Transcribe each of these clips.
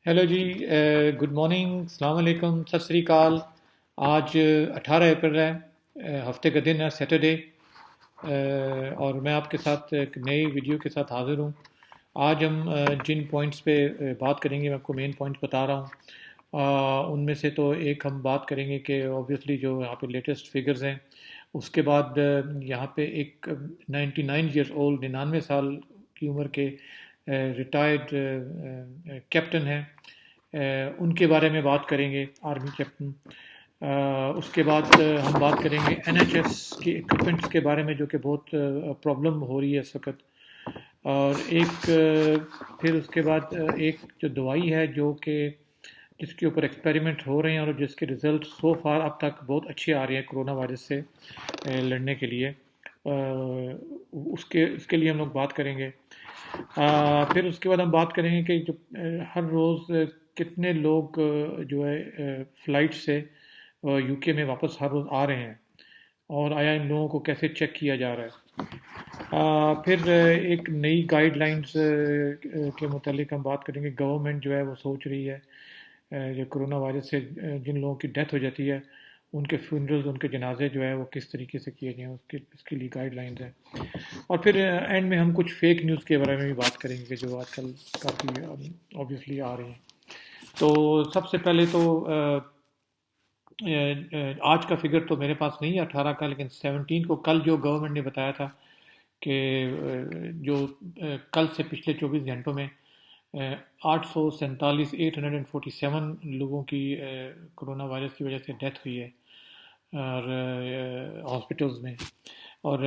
Hello جی، good morning, السلام علیکم، ست سری اکال۔ آج 18 اپریل ہے، ہفتے کا دن ہے، سیٹرڈے، اور میں آپ کے ساتھ ایک نئی ویڈیو کے ساتھ حاضر ہوں۔ آج ہم جن پوائنٹس پہ بات کریں گے، میں آپ کو مین پوائنٹس بتا رہا ہوں۔ ان میں سے تو ایک ہم بات کریں گے کہ اوبویسلی جو یہاں پہ لیٹسٹ فگرز ہیں، اس کے بعد یہاں پہ ایک 99 ایئرس اولڈ، 99 سال کی عمر کے ریٹائرڈ کیپٹن ہیں، ان کے بارے میں بات کریں گے، آرمی کیپٹن۔ اس کے بعد ہم بات کریں گے این ایچ ایس کی اکوپمنٹس کے بارے میں، جو کہ بہت پرابلم ہو رہی ہے اس وقت۔ اور ایک پھر اس کے بعد ایک جو دوائی ہے جو کہ جس کے اوپر ایکسپیریمنٹ ہو رہے ہیں اور جس کے رزلٹ سو فار اب تک بہت اچھے آ رہے ہیں کرونا وائرس سے لڑنے کے لیے، اس کے لیے ہم لوگ بات کریں گے۔ پھر اس کے بعد ہم بات کریں گے کہ جو ہر روز کتنے لوگ جو ہے فلائٹ سے یو کے میں واپس ہر روز آ رہے ہیں، اور آیا ان لوگوں کو کیسے چیک کیا جا رہا ہے۔ پھر ایک نئی گائیڈ لائنز کے متعلق ہم بات کریں گے۔ گورنمنٹ جو ہے وہ سوچ رہی ہے جو کرونا وائرس سے جن لوگوں کی ڈیتھ ہو جاتی ہے، ان کے فیونرلز، ان کے جنازے جو ہے وہ کس طریقے سے کیے جائیں، اس کے لیے گائیڈ لائنز ہیں۔ اور پھر اینڈ میں ہم کچھ فیک نیوز کے بارے میں بھی بات کریں گے کہ جو آج کل کافی اوبویسلی آ رہے ہیں۔ تو سب سے پہلے تو آج کا فگر تو میرے پاس نہیں ہے 18 کا، لیکن 17 کو کل جو گورنمنٹ نے بتایا تھا کہ جو کل سے پچھلے 24 گھنٹوں میں 847 لوگوں کی کرونا وائرس کی وجہ سے ڈیتھ ہوئی ہے اور ہاسپٹلز میں۔ اور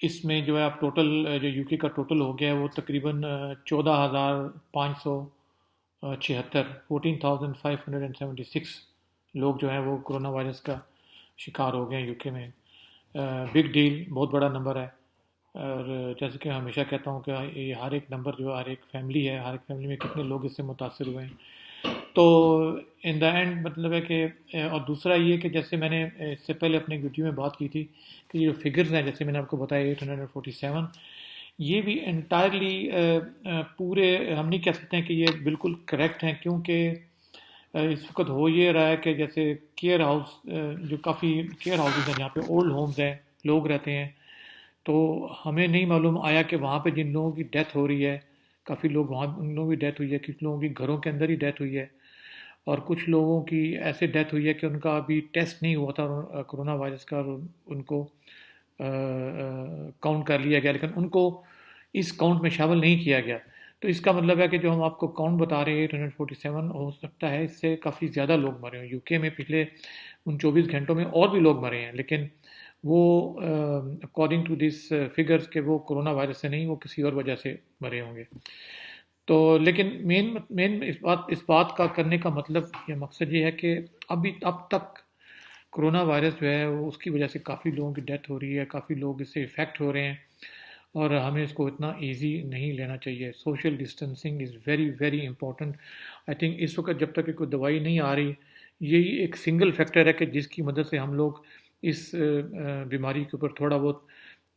اس میں جو ہے اب ٹوٹل جو یو کے کا ٹوٹل ہو گیا ہے وہ تقریباً 14,576، 14,576 لوگ جو ہیں وہ کرونا وائرس کا شکار ہو گئے ہیں یو کے میں۔ بگ ڈیل، بہت بڑا نمبر ہے، اور جیسے کہ ہمیشہ کہتا ہوں کہ یہ ہر ایک نمبر جو ہر ایک فیملی ہے، ہر ایک فیملی میں کتنے لوگ اس سے متاثر ہوئے ہیں۔ تو ان دا اینڈ مطلب ہے کہ اور دوسرا یہ کہ جیسے میں نے اس سے پہلے اپنے ویڈیو میں بات کی تھی کہ یہ جو فگرز ہیں، جیسے میں نے آپ کو بتایا 847، یہ بھی انٹائرلی پورے ہم نہیں کہہ سکتے ہیں کہ یہ بالکل کریکٹ ہیں، کیونکہ اس وقت ہو یہ رہا ہے کہ جیسے کیئر ہاؤس، جو کافی کیئر ہاؤسز ہیں جہاں پہ اولڈ ہومز ہیں، لوگ رہتے ہیں، تو ہمیں نہیں معلوم آیا کہ وہاں پہ جن لوگوں کی ڈیتھ ہو رہی ہے، کافی لوگ وہاں ان لوگوں کی ڈیتھ ہوئی ہے، کچھ لوگوں کی گھروں کے اندر ہی ڈیتھ ہوئی ہے، اور کچھ لوگوں کی ایسے ڈیتھ ہوئی ہے کہ ان کا ابھی ٹیسٹ نہیں ہوا تھا کرونا وائرس کا، اور ان کو کاؤنٹ کر لیا گیا، لیکن ان کو اس کاؤنٹ میں شامل نہیں کیا گیا۔ تو اس کا مطلب ہے کہ جو ہم آپ کو کاؤنٹ بتا رہے ہیں 847، ہو سکتا ہے اس سے کافی زیادہ لوگ مرے ہوں۔ یو کے میں پچھلے ان 24 گھنٹوں میں اور بھی لوگ مرے ہیں، لیکن وہ اکارڈنگ ٹو دس فگرز کہ وہ کرونا وائرس سے نہیں، وہ کسی اور وجہ سے مرے ہوں گے۔ تو لیکن مین اس بات کا کرنے کا مطلب یا مقصد یہ ہے کہ اب تک کرونا وائرس جو ہے وہ اس کی وجہ سے کافی لوگوں کی ڈیتھ ہو رہی ہے، کافی لوگ اس سے افیکٹ ہو رہے ہیں، اور ہمیں اس کو اتنا ایزی نہیں لینا چاہیے۔ Social distancing is very very important. I think اس وقت جب تک کہ کوئی دوائی نہیں آ رہی، یہی ایک سنگل فیکٹر ہے کہ جس کی مدد سے ہم لوگ اس بیماری کے اوپر تھوڑا بہت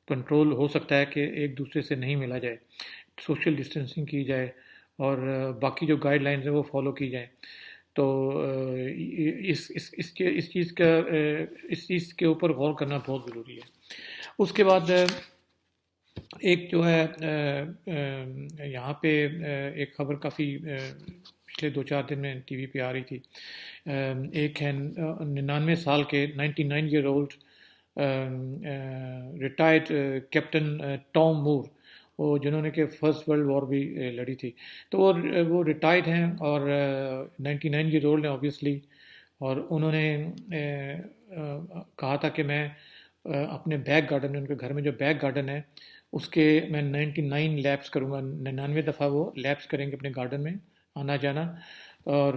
کنٹرول ہو سکتا ہے کہ ایک دوسرے سے نہیں ملا جائے، سوشل ڈسٹینسنگ کی جائے، اور باقی جو گائیڈ لائنز ہیں وہ فالو کی جائیں۔ تو اس چیز کے اوپر غور کرنا بہت ضروری ہے۔ اس کے بعد ایک جو ہے یہاں پہ ایک خبر کافی پچھلے 2-4 دن میں ٹی وی پہ آ رہی تھی۔ ایک ہے 99 سال کے 99 year old retired captain Tom Moore, وہ جنہوں نے کہ فرسٹ ورلڈ وار بھی لڑی تھی، تو وہ ریٹائرڈ ہیں اور 99 ایئر اولڈ ہیں اوبیسلی، اور انہوں نے کہا تھا کہ میں اپنے بیک گارڈن میں، ان کے گھر میں جو بیک گارڈن ہے اس کے میں 99 لیپس کروں گا، 99 دفعہ وہ لیپس کریں گے اپنے گارڈن میں آنا جانا، اور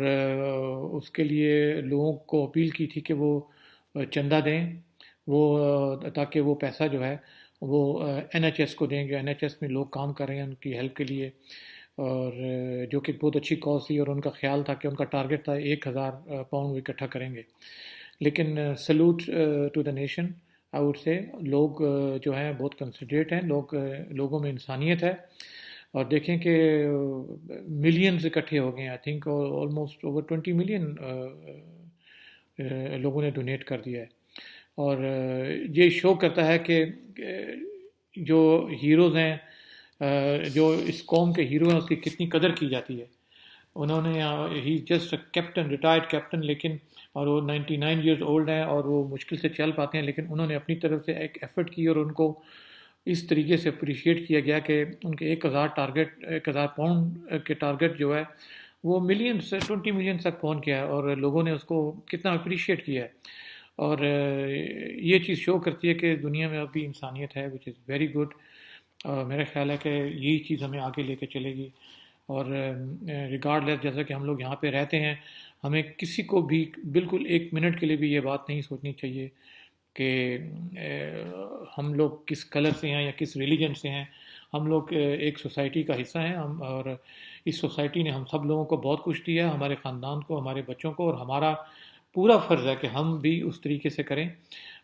اس کے لیے لوگوں کو اپیل کی تھی کہ وہ چندہ دیں، وہ تاکہ وہ پیسہ جو ہے وہ این ایچ ایس کو دیں گے۔ این ایچ ایس میں لوگ کام کر رہے ہیں ان کی ہیلپ کے لیے، اور جو کہ بہت اچھی کاز تھی، اور ان کا خیال تھا کہ ان کا ٹارگٹ تھا 1,000 پاؤنڈ وہ اکٹھا کریں گے۔ لیکن salute to the nation, I would سے لوگ جو ہیں بہت کنسیڈریٹ ہیں، لوگوں میں انسانیت ہے، اور دیکھیں کہ ملینز اکٹھے ہو گئے ہیں، I think almost over 20 million لوگوں نے ڈونیٹ کر دیا ہے. اور یہ شو کرتا ہے کہ جو ہیروز ہیں، جو اس قوم کے ہیرو ہیں، اس کی کتنی قدر کی جاتی ہے. انہوں نے he just captain, retired captain, لیکن اور وہ 99 ایئرز اولڈ ہیں اور وہ مشکل سے چل پاتے ہیں، لیکن انہوں نے اپنی طرف سے ایک ایفرٹ کی اور ان کو اس طریقے سے اپریشیٹ کیا گیا کہ ان کے 1,000 پاؤنڈ کے ٹارگٹ جو ہے وہ ملینز 20 ملین تک پہنچ گیا ہے، اور لوگوں نے اس کو کتنا اپریشیٹ کیا ہے. اور یہ چیز شو کرتی ہے کہ دنیا میں ابھی انسانیت ہے، وچ از ویری گڈ. میرا خیال ہے کہ یہی چیز ہمیں آگے لے کے چلے گی. اور ریگارڈ لیس، جیسا کہ ہم لوگ یہاں پہ رہتے ہیں، ہمیں کسی کو بھی بالکل 1 منٹ کے لیے بھی یہ بات نہیں سوچنی چاہیے کہ ہم لوگ کس کلر سے ہیں یا کس ریلیجن سے ہیں. ہم لوگ ایک سوسائٹی کا حصہ ہیں، اور اس سوسائٹی نے ہم سب لوگوں کو بہت کچھ دیا ہے، ہمارے خاندان کو، ہمارے بچوں کو، اور ہمارا پورا فرض ہے کہ ہم بھی اس طریقے سے کریں.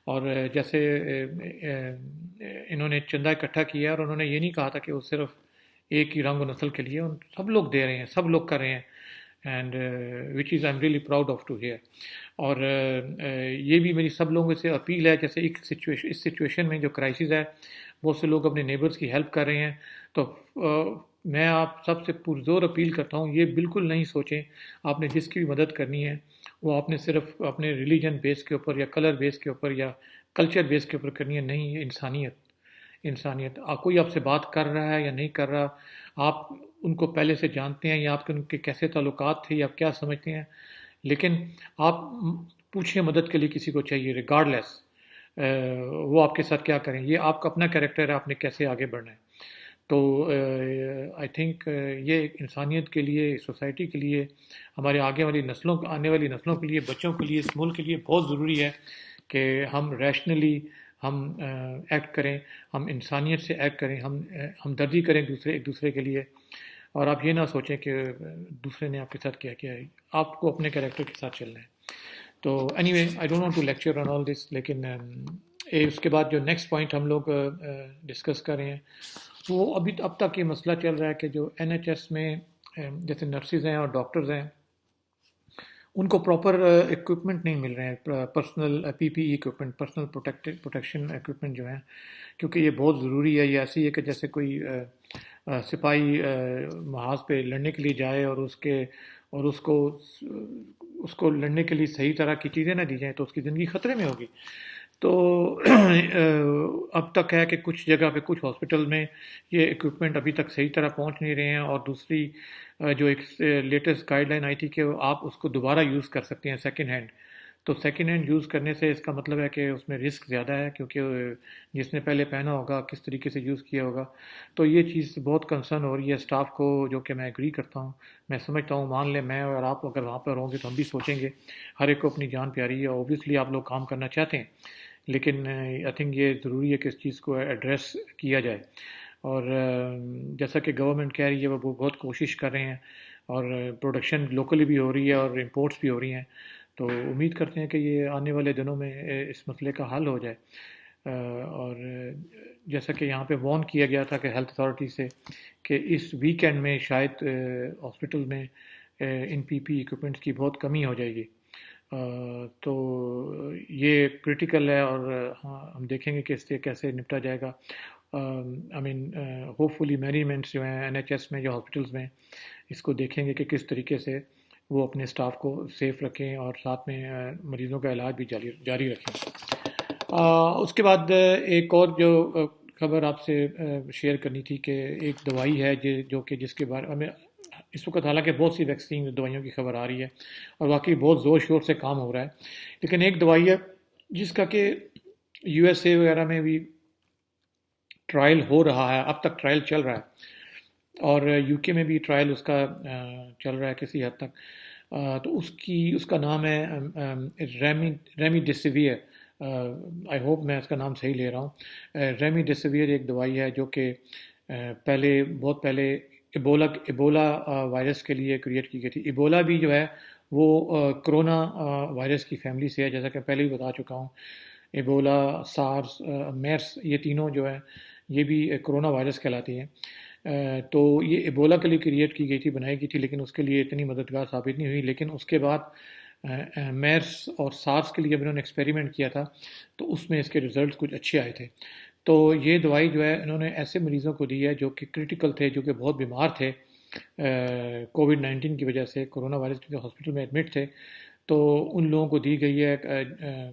اور جیسے انہوں نے چندہ اکٹھا کیا، اور انہوں نے یہ نہیں کہا تھا کہ وہ صرف ایک ہی رنگ و نسل کے لیے، سب لوگ دے رہے ہیں، سب لوگ کر رہے ہیں. And which is I am really proud of to hear. اور یہ بھی میری سب لوگوں سے اپیل ہے، جیسے اس سچویشن میں جو کرائسس ہے، بہت سے لوگ اپنے نیبرز کی ہیلپ کر رہے ہیں، تو میں آپ سب سے پرزور اپیل کرتا ہوں، یہ بالکل نہیں سوچیں آپ نے جس کی بھی مدد کرنی ہے وہ آپ نے صرف اپنے ریلیجن بیس کے اوپر یا کلر بیس کے اوپر یا کلچر بیس کے اوپر کرنی ہے. نہیں، یہ انسانیت. کوئی آپ سے بات کر رہا ہے یا نہیں کر رہا، آپ ان کو پہلے سے جانتے ہیں یا آپ کے ان کے کیسے تعلقات تھے یا آپ کیا سمجھتے ہیں، لیکن آپ پوچھیں مدد کے لیے کسی کو چاہیے، ریگارڈ لیس وہ آپ کے ساتھ کیا کریں. یہ آپ کا اپنا کریکٹر ہے، آپ نے کیسے آگے بڑھنا ہے. تو آئی تھنک یہ انسانیت کے لیے، سوسائٹی کے لیے، ہمارے آنے والی نسلوں کے لیے، بچوں کے لیے، اس ملک کے لیے بہت ضروری ہے کہ ہم ریشنلی ہم ایکٹ کریں، ہم انسانیت سے ایکٹ کریں، ہم ہمدردی کریں ایک دوسرے کے لیے. اور آپ یہ نہ سوچیں کہ دوسرے نے آپ کے ساتھ کیا کیا ہے، آپ کو اپنے کریکٹر کے ساتھ چلنا ہے. تو anyway, I don't want to lecture on all this, لیکن اس کے بعد جو نیکسٹ پوائنٹ ہم لوگ ڈسکس کر رہے ہیں، وہ اب تک یہ مسئلہ چل رہا ہے کہ جو NHS میں جیسے نرسز ہیں اور ڈاکٹرز ہیں، ان کو پراپر اکوپمنٹ نہیں مل رہے ہیں، personal PPE equipment, personal protection equipment جو ہیں، کیونکہ یہ بہت ضروری ہے. یہ ایسی ہے کہ جیسے کوئی سپاہی محاذ پہ لڑنے کے لیے جائے اور اس کو لڑنے کے لیے صحیح طرح کی چیزیں نہ دی جائیں تو اس کی زندگی خطرے میں ہوگی. تو اب تک ہے کہ کچھ جگہ پہ، کچھ ہاسپٹل میں یہ اکوپمنٹ ابھی تک صحیح طرح پہنچ نہیں رہے ہیں. اور دوسری جو ایک لیٹسٹ گائیڈ لائن آئی تھی کہ آپ اس کو دوبارہ یوز کر سکتے ہیں سیکنڈ ہینڈ. تو سیکنڈ ہینڈ یوز کرنے سے اس کا مطلب ہے کہ اس میں رسک زیادہ ہے، کیونکہ جس نے پہلے پہنا ہوگا کس طریقے سے یوز کیا ہوگا. تو یہ چیز بہت کنسرن ہو رہی ہے اسٹاف کو، جو کہ میں ایگری کرتا ہوں. میں سمجھتا ہوں، مان لیں میں اور آپ اگر وہاں پر ہوں گے تو ہم بھی سوچیں گے. ہر ایک کو اپنی جان پیاری ہے، اوبیسلی آپ لوگ کام کرنا چاہتے ہیں، لیکن آئی تھنک یہ ضروری ہے کہ اس چیز کو ایڈریس کیا جائے. اور جیسا کہ گورنمنٹ کہہ رہی ہے، وہ بہت کوشش کر رہے ہیں، اور پروڈکشن لوکلی بھی ہو رہی ہے اور امپورٹس بھی ہو رہی ہیں. تو امید کرتے ہیں کہ یہ آنے والے دنوں میں اس مسئلے کا حل ہو جائے. اور جیسا کہ یہاں پہ وارن کیا گیا تھا کہ ہیلتھ اتھارٹی سے کہ اس ویکینڈ میں شاید ہاسپٹل میں ان PPE اکوپمنٹس کی بہت کمی ہو جائے گی. تو یہ کرٹیکل ہے، اور ہم دیکھیں گے کہ اس سے کیسے نپٹا جائے گا. آئی مین ہوپ فلی مینجمنٹس جو ہیں NHS میں، جو ہاسپٹلس میں، اس کو دیکھیں گے کہ کس طریقے سے وہ اپنے اسٹاف کو سیف رکھیں اور ساتھ میں مریضوں کا علاج بھی جاری رکھیں. اس کے بعد ایک اور جو خبر آپ سے شیئر کرنی تھی کہ ایک دوائی ہے جو کہ جس کے بارے میں اس وقت حالانکہ بہت سی ویکسین دوائیوں کی خبر آ رہی ہے اور واقعی بہت زور شور سے کام ہو رہا ہے، لیکن ایک دوائی ہے جس کا کہ USA وغیرہ میں بھی ٹرائل ہو رہا ہے، اب تک ٹرائل چل رہا ہے، اور UK میں بھی ٹرائل اس کا چل رہا ہے کسی حد تک. تو اس کا نام ہے ریمیڈیسیویر. آئی ہوپ میں اس کا نام صحیح لے رہا ہوں. ریمیڈیسیویر ایک دوائی ہے جو کہ بہت پہلے ایبولا وائرس کے لیے کریٹ کی گئی تھی. ایبولا بھی جو ہے وہ کرونا وائرس کی فیملی سے ہے، جیسا کہ پہلے بھی بتا چکا ہوں. ایبولا، سارس، میرس، یہ تینوں جو ہے یہ بھی کرونا وائرس کہلاتی ہیں. تو یہ ایبولا کے لیے کریٹ کی گئی تھی، بنائی گئی تھی، لیکن اس کے لیے اتنی مددگار ثابت نہیں ہوئی. لیکن اس کے بعد میرس اور سارس کے لیے جب انہوں نے ایکسپیریمنٹ کیا تھا تو اس میں اس کے ریزلٹس کچھ اچھے آئے تھے. تو یہ دوائی جو ہے انہوں نے ایسے مریضوں کو دی ہے جو کہ کرٹیکل تھے، جو کہ بہت بیمار تھے کووڈ-19 کی وجہ سے، کرونا وائرس کے ہاسپٹل میں ایڈمٹ تھے. تو ان لوگوں کو دی گئی ہے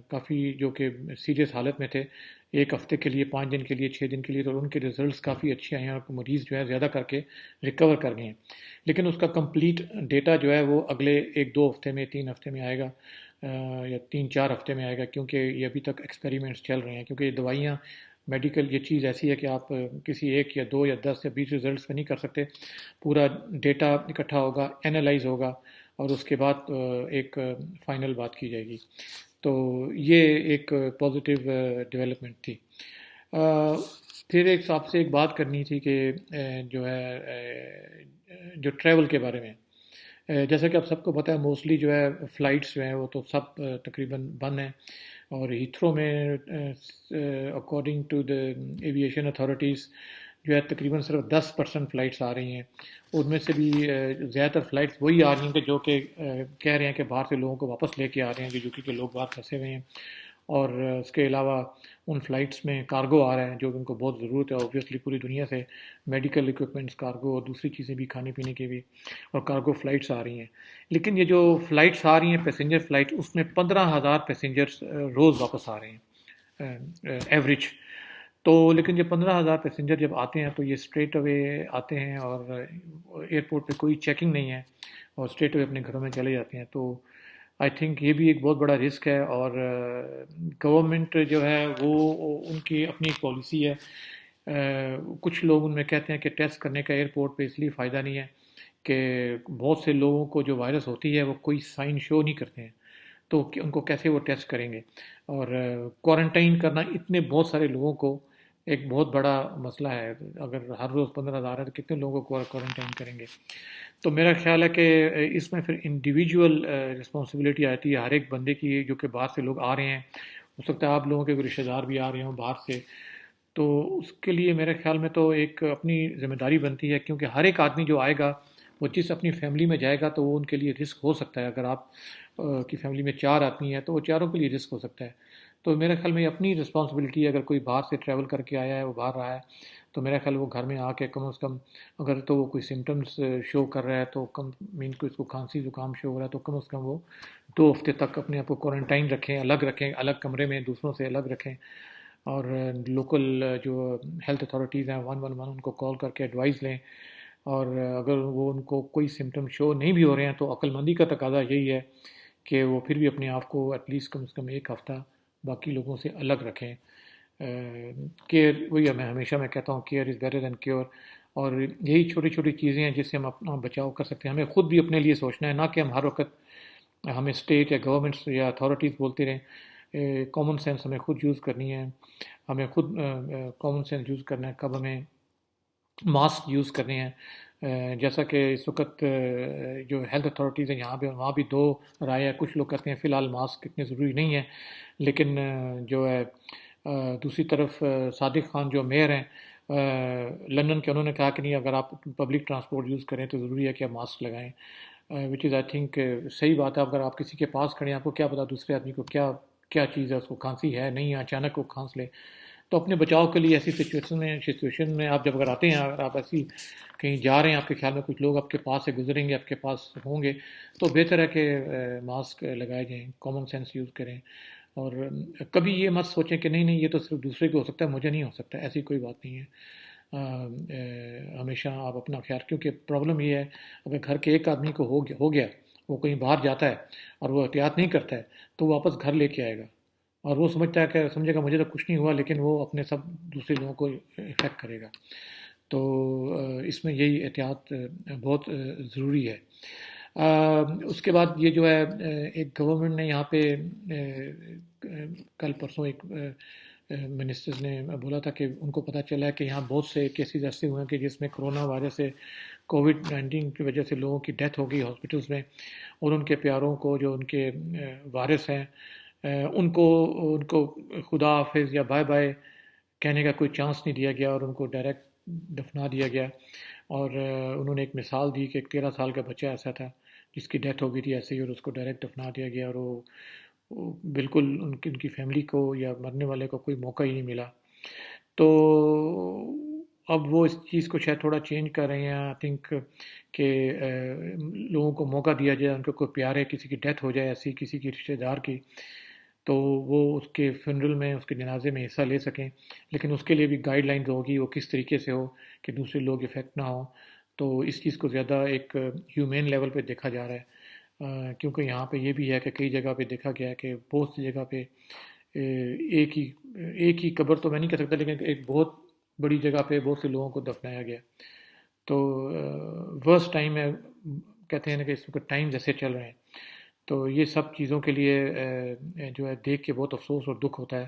کافی، جو کہ سیریس حالت میں تھے، 1 ہفتے کے لیے، 5 دن کے لیے، 6 دن کے لیے. تو ان کے ریزلٹس کافی اچھے آئے ہیں اور مریض جو ہے زیادہ کر کے ریکور کر گئے ہیں. لیکن اس کا کمپلیٹ ڈیٹا جو ہے وہ اگلے 1-2 ہفتے میں، 3 ہفتے میں آئے گا، یا 3-4 ہفتے میں آئے گا، کیونکہ یہ ابھی تک ایکسپیریمنٹس چل رہے ہیں. کیونکہ یہ دوائیاں، میڈیکل، یہ چیز ایسی ہے کہ آپ کسی 1 یا 2 یا 10 یا 20 ریزلٹس پہ نہیں کر سکتے. پورا ڈیٹا اکٹھا ہوگا، اینالائز ہوگا، اور اس کے بعد ایک فائنل بات کی جائے گی. تو یہ ایک پازیٹیو ڈیولپمنٹ تھی. پھر آپ سے ایک بات کرنی تھی کہ جو ہے جو ٹریول کے بارے میں، جیسا کہ آپ سب کو پتہ ہے، موسٹلی جو ہے فلائٹس جو ہیں وہ تو سب تقریباً بند ہیں. اور ہیتھرو میں according to the aviation authorities جو ہے تقریباً صرف 10% فلائٹس آ رہی ہیں. ان میں سے بھی زیادہ تر فلائٹس وہی آ رہی ہیں کہ جو کہ کہہ رہے ہیں کہ باہر سے لوگوں کو واپس لے کے آ رہے ہیں، جو کہ لوگ باہر پھنسے ہوئے ہیں. اور اس کے علاوہ ان فلائٹس میں کارگو آ رہا ہے جو ان کو بہت ضرورت ہے اوبویسلی پوری دنیا سے، میڈیکل اکوپمنٹس، کارگو اور دوسری چیزیں بھی، کھانے پینے کی بھی، اور کارگو فلائٹس آ رہی ہیں. لیکن یہ جو فلائٹس آ رہی ہیں پیسنجر فلائٹ، اس میں 15,000 پیسنجرس روز واپس آ رہے ہیں ایوریج. تو لیکن جب 15,000 پیسنجر جب آتے ہیں تو یہ اسٹریٹ اوے آتے ہیں اور ایئرپورٹ پہ کوئی چیکنگ نہیں ہے، اور اسٹریٹ اوے اپنے گھروں میں چلے جاتے ہیں. تو آئی تھنک یہ بھی ایک بہت بڑا رسک ہے. اور گورنمنٹ جو ہے وہ ان کی اپنی ایک پالیسی ہے. کچھ لوگ ان میں کہتے ہیں کہ ٹیسٹ کرنے کا ایئرپورٹ پہ اس لیے فائدہ نہیں ہے کہ بہت سے لوگوں کو جو وائرس ہوتی ہے وہ کوئی سائن شو نہیں کرتے ہیں، تو ان کو کیسے وہ ٹیسٹ کریں گے. اور کوارنٹائن کرنا اتنے بہت سارے لوگوں کو ایک بہت بڑا مسئلہ ہے. اگر ہر روز 15,000 ہے تو کتنے لوگوں کو کوارنٹائن کریں گے. تو میرا خیال ہے کہ اس میں پھر انڈیویجول رسپانسبلٹی آتی ہے ہر ایک بندے کی، جو کہ باہر سے لوگ آ رہے ہیں. ہو سکتا ہے آپ لوگوں کے کوئی رشتہ دار بھی آ رہے ہوں باہر سے، تو اس کے لیے میرے خیال میں تو ایک اپنی ذمہ داری بنتی ہے، کیونکہ ہر ایک آدمی جو آئے گا وہ جس اپنی فیملی میں جائے گا تو وہ ان کے لیے رسک ہو سکتا ہے. اگر آپ کی فیملی میں 4 آدمی ہیں تو وہ چاروں کے لیے رسک ہو سکتا ہے. تو میرے خیال میں اپنی رسپانسبلٹی ہے. اگر کوئی باہر سے ٹریول کر کے آیا ہے، وہ باہر رہا ہے، تو میرا خیال وہ گھر میں آ کے کم از کم، اگر تو وہ کوئی سمٹمز شو کر رہا ہے تو مین کو اس کو کھانسی زکام شو ہو رہا ہے، تو کم از کم وہ 2 ہفتے تک اپنے آپ کو کوارنٹائن رکھیں، الگ کمرے میں دوسروں سے الگ رکھیں. اور لوکل جو ہیلتھ اتھارٹیز ہیں 111 ان کو کال کر کے ایڈوائز لیں. اور اگر وہ ان کو کوئی سمٹم شو نہیں بھی ہو رہے ہیں تو عقل مندی کا تقاضا یہی ہے کہ وہ پھر بھی اپنے آپ کو ایٹ لیسٹ کم از کم 1 ہفتہ باقی لوگوں سے الگ رکھیں. کیئر، وہی میں کہتا ہوں care is better than cure. اور یہی چھوٹی چھوٹی چیزیں ہیں جس سے ہم اپنا بچاؤ کر سکتے ہیں. ہمیں خود بھی اپنے لیے سوچنا ہے، نہ کہ ہم ہر وقت ہمیں اسٹیٹ یا گورنمنٹس یا اتھارٹیز بولتے رہیں. کامن سینس ہمیں خود یوز کرنی ہے. ہمیں خود کامن سینس یوز کرنا ہے. کب ہمیں ماسک یوز کرنے ہیں، جیسا کہ اس وقت جو ہیلتھ اتھارٹیز ہیں یہاں پہ، وہاں بھی 2 رائے ہے. کچھ لوگ کہتے ہیں فی الحال ماسک اتنے ضروری نہیں ہے، لیکن جو ہے دوسری طرف صادق خان جو میئر ہیں لندن کے، انہوں نے کہا کہ نہیں، اگر آپ پبلک ٹرانسپورٹ یوز کریں تو ضروری ہے کہ آپ ماسک لگائیں. وچ از آئی تھنک صحیح بات ہے. اگر آپ کسی کے پاس کھڑے ہیں، آپ کو کیا پتا دوسرے آدمی کو کیا چیز ہے، اس کو کھانسی ہے نہیں ہے، اچانک وہ کھانس لے. تو اپنے بچاؤ کے لیے ایسی سچویشن میں آپ جب اگر آتے ہیں، اگر آپ ایسی کہیں جا رہے ہیں، آپ کے خیال میں کچھ لوگ آپ کے پاس سے گزریں گے، آپ کے پاس ہوں گے، تو بہتر ہے کہ ماسک لگائے جائیں، کامن سینس یوز کریں. اور کبھی یہ مت سوچیں کہ نہیں یہ تو صرف دوسرے کو ہو سکتا ہے، مجھے نہیں ہو سکتا. ایسی کوئی بات نہیں ہے. ہمیشہ آپ اپنا خیال، کیونکہ پرابلم یہ ہے اگر گھر کے ایک آدمی کو ہو گیا، وہ کہیں باہر جاتا ہے اور وہ احتیاط نہیں کرتا ہے، تو وہ واپس گھر لے کے آئے گا، اور وہ سمجھے گا مجھے تو کچھ نہیں ہوا، لیکن وہ اپنے سب دوسرے لوگوں کو افیکٹ کرے گا. تو اس میں یہی احتیاط بہت ضروری ہے. اس کے بعد یہ جو ہے ایک گورنمنٹ نے یہاں پہ کل پرسوں ایک منسٹرز نے بولا تھا کہ ان کو پتہ چلا ہے کہ یہاں بہت سے کیسز ایسے ہوئے ہیں کہ جس میں کرونا وائرس سے، کووڈ-19 کی وجہ سے لوگوں کی ڈیتھ ہو گئی ہاسپٹلس میں، اور ان کے پیاروں کو جو ان کے وارث ہیں ان کو خدا حافظ یا بائے بائے کہنے کا کوئی چانس نہیں دیا گیا، اور ان کو ڈائریکٹ دفنا دیا گیا، اور انہوں نے ایک مثال دی کہ ایک 13 سال کا بچہ ایسا تھا جس کی ڈیتھ ہو گئی تھی ایسے ہی، اور اس کو ڈائریکٹ دفنا دیا گیا، اور وہ بالکل ان کی فیملی کو یا مرنے والے کو کوئی موقع ہی نہیں ملا۔ تو اب وہ اس چیز کو شاید تھوڑا چینج کر رہے ہیں، آئی تھنک کہ لوگوں کو موقع دیا جائے، ان کو کوئی پیار ہے کسی کی ڈیتھ ہو جائے ایسی کسی کی رشتہ دار کی، تو وہ اس کے فنرل میں اس کے جنازے میں حصہ لے سکیں، لیکن اس کے لیے بھی گائیڈ لائنز ہوگی وہ کس طریقے سے ہو کہ دوسرے لوگ افیکٹ نہ ہوں۔ تو اس چیز کو زیادہ ایک ہیومین لیول پہ دیکھا جا رہا ہے، کیونکہ یہاں پہ یہ بھی ہے کہ کئی جگہ پہ دیکھا گیا ہے کہ بہت سی جگہ پہ ایک ہی قبر تو میں نہیں کہہ سکتا، لیکن ایک بہت بڑی جگہ پہ بہت سے لوگوں کو دفنایا گیا۔ تو ورسٹ ٹائم ہے، کہتے ہیں نا کہ اس وقت ٹائم جیسے چل رہے ہیں، تو یہ سب چیزوں کے لیے جو ہے دیکھ کے بہت افسوس اور دکھ ہوتا ہے،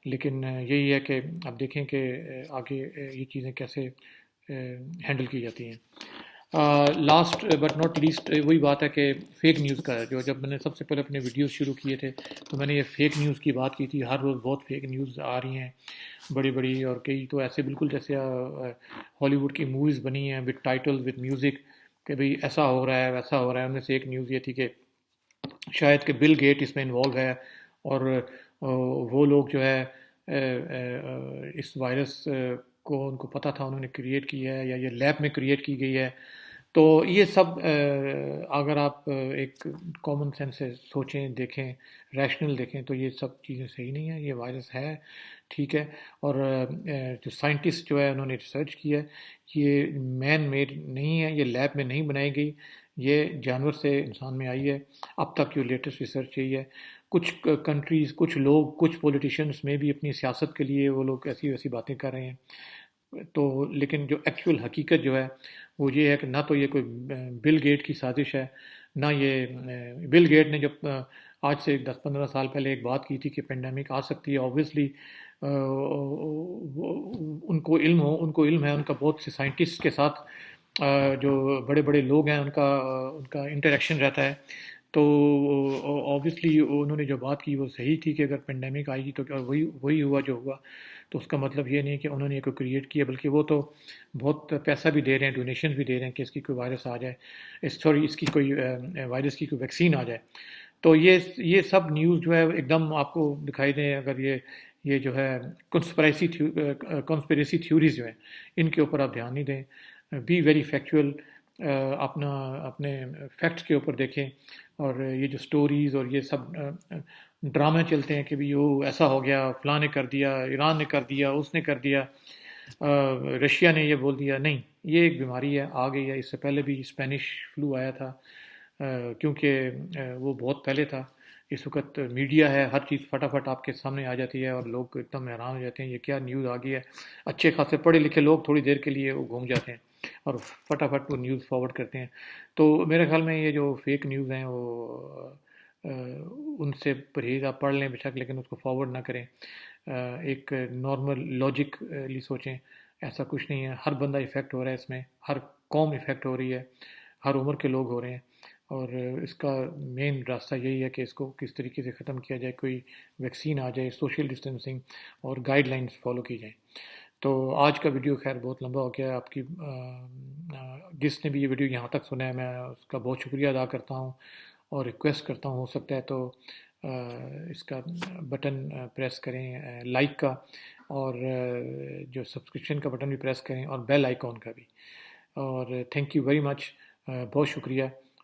لیکن یہی ہے کہ اب دیکھیں کہ آگے یہ چیزیں کیسے ہینڈل کی جاتی ہیں۔ لاسٹ بٹ ناٹ لیسٹ وہی بات ہے کہ فیک نیوز کا جو جب میں نے سب سے پہلے اپنے ویڈیوز شروع کیے تھے تو میں نے یہ فیک نیوز کی بات کی تھی۔ ہر روز بہت فیک نیوز آ رہی ہیں بڑی بڑی، اور کئی تو ایسے بالکل جیسے ہالی ووڈ کی موویز بنی ہیں وتھ ٹائٹل وتھ میوزک کہ بھئی ایسا ہو رہا ہے ویسا ہو رہا ہے۔ ان میں سے ایک نیوز یہ تھی کہ شاید کہ بل گیٹ اس میں انوالو ہے، اور وہ لوگ جو ہے اس وائرس کو ان کو پتہ تھا، انہوں نے کریٹ کی ہے یا یہ لیب میں کریٹ کی گئی ہے۔ تو یہ سب اگر آپ ایک کامن سینس سے سوچیں دیکھیں ریشنل دیکھیں تو یہ سب چیزیں صحیح نہیں ہیں۔ یہ وائرس ہے ٹھیک ہے، اور جو سائنٹسٹ جو ہے انہوں نے ریسرچ کی ہے، یہ مین میڈ نہیں ہے، یہ لیب میں نہیں بنائی گئی، یہ جانور سے انسان میں آئی ہے۔ اب تک جو لیٹسٹ ریسرچ یہی ہے۔ کچھ کنٹریز، کچھ لوگ، کچھ پولیٹیشینس میں بھی اپنی سیاست کے لیے وہ لوگ ایسی ویسی باتیں کر رہے ہیں، تو لیکن جو ایکچول حقیقت جو ہے وہ یہ ہے کہ نہ تو یہ کوئی بل گیٹ کی سازش ہے، نہ یہ بل گیٹ نے جب آج سے 10-15 سال پہلے ایک بات کی تھی کہ پینڈیمک آ سکتی ہے، اوبویسلی ان کو علم ہے، ان کا بہت سے سائنٹسٹ کے ساتھ جو بڑے بڑے لوگ ہیں ان کا انٹریکشن رہتا ہے، تو اوبویسلی انہوں نے جو بات کی وہ صحیح تھی کہ اگر پینڈیمک آئے گی تو وہی ہوا جو ہوا۔ تو اس کا مطلب یہ نہیں کہ انہوں نے کوئی کریٹ کیا، بلکہ وہ تو بہت پیسہ بھی دے رہے ہیں، ڈونیشن بھی دے رہے ہیں کہ اس کی کوئی وائرس آ جائے، اس کی کوئی وائرس کی کوئی ویکسین آ جائے۔ تو یہ سب نیوز جو ہے ایک دم آپ کو دکھائی دیں، اگر یہ جو ہے کنسپریسی تھیوریز جو ہیں ان کے اوپر آپ دھیان نہیں دیں، بی ویری فیکچوئل، اپنے فیکٹس کے اوپر دیکھیں، اور یہ جو سٹوریز اور یہ سب ڈرامے چلتے ہیں کہ بھی وہ ایسا ہو گیا، فلاں نے کر دیا، ایران نے کر دیا، اس نے کر دیا، رشیا نے یہ بول دیا، نہیں، یہ ایک بیماری ہے، آ گئی ہے۔ اس سے پہلے بھی اسپینش فلو آیا تھا، کیونکہ وہ بہت پہلے تھا۔ اس وقت میڈیا ہے، ہر چیز فٹافٹ آپ کے سامنے آ جاتی ہے، اور لوگ ایک دم حیران ہو جاتے ہیں یہ کیا نیوز آ گئی ہے۔ اچھے خاصے پڑھے لکھے لوگ تھوڑی دیر کے لیے وہ گھوم جاتے ہیں اور فٹافٹ وہ نیوز فارورڈ کرتے ہیں۔ تو میرے خیال میں یہ جو فیک نیوز ہیں وہ ان سے پرہیز آپ پڑھ لیں بے شک، لیکن اس کو فارورڈ نہ کریں، ایک نارمل لاجکلی سوچیں، ایسا کچھ نہیں ہے، ہر بندہ افیکٹ ہو رہا ہے اس میں، ہر قوم افیکٹ ہو رہی ہے، ہر عمر کے لوگ ہو رہے ہیں، اور اس کا مین راستہ یہی ہے کہ اس کو کس طریقے سے ختم کیا جائے، کوئی ویکسین آ جائے، سوشل ڈسٹینسنگ اور گائیڈ لائنز فالو کی جائیں۔ تو آج کا ویڈیو خیر بہت لمبا ہو گیا، آپ کی جس نے بھی یہ ویڈیو یہاں تک سنا ہے میں اس کا بہت شکریہ ادا کرتا ہوں، اور ریکویسٹ کرتا ہوں ہو سکتا ہے تو اس کا بٹن پریس کریں لائک کا، اور جو سبسکرپشن کا بٹن بھی پریس کریں، اور بیل آئیکن کا بھی۔ اور تھینک یو ویری مچ، بہت شکریہ،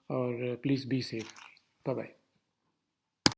اور please be safe, bye bye.